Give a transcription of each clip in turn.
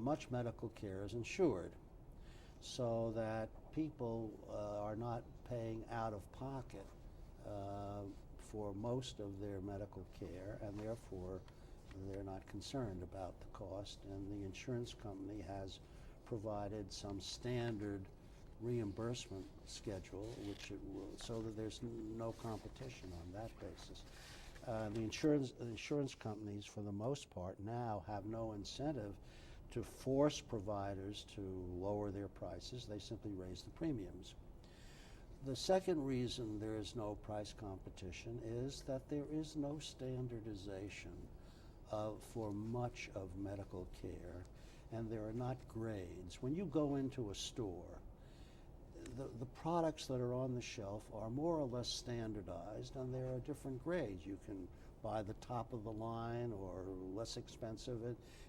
much medical care is insured, so that people are not paying out of pocket for most of their medical care, and therefore they're not concerned about the cost, and the insurance company has provided some standard reimbursement schedule, which it will, so that there's no competition on that basis. The insurance companies, for the most part, now have no incentive to force providers to lower their prices. They simply raise the premiums. The second reason there is no price competition is that there is no standardization for much of medical care, and there are not grades. When you go into a store, the products that are on the shelf are more or less standardized, and there are different grades. You can buy the top of the line or less expensive.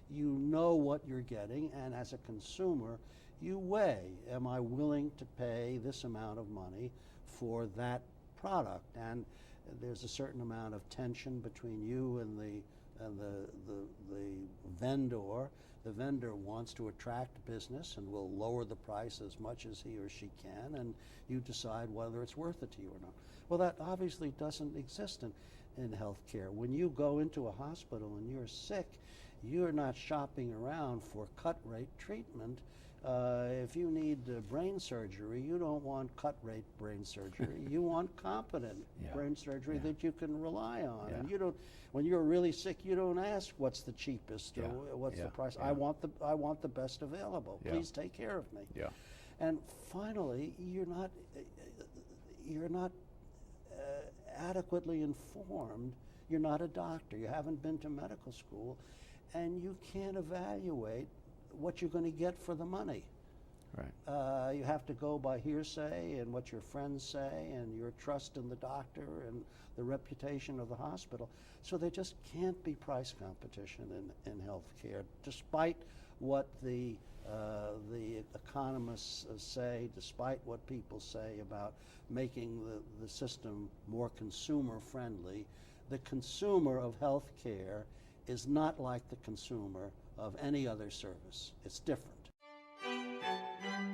You know what you're getting, and as a consumer, you weigh, am I willing to pay this amount of money for that product? And there's a certain amount of tension between you and the vendor. The vendor wants to attract business and will lower the price as much as he or she can, and you decide whether it's worth it to you or not. Well, that obviously doesn't exist in healthcare. When you go into a hospital and you're sick, you're not shopping around for cut rate treatment. If you need brain surgery, you don't want cut rate brain surgery. You want competent brain surgery that you can rely on. And you don't, when you're really sick, you don't ask what's the cheapest or what's the price. I want the best available. Please take care of me. And finally, you're not adequately informed. You're not a doctor. You haven't been to medical school, and you can't evaluate what you're going to get for the money. Right. You have to go by hearsay and what your friends say and your trust in the doctor and the reputation of the hospital. So there just can't be price competition in healthcare, despite what the economists say, despite what people say about making the system more consumer friendly. The consumer of healthcare is not like the consumer of any other service. It's different.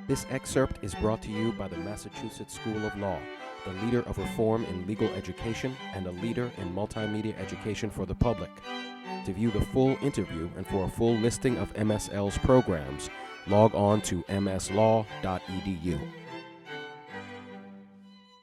This excerpt is brought to you by the Massachusetts School of Law, the leader of reform in legal education and a leader in multimedia education for the public. To view the full interview and for a full listing of MSL's programs, log on to mslaw.edu.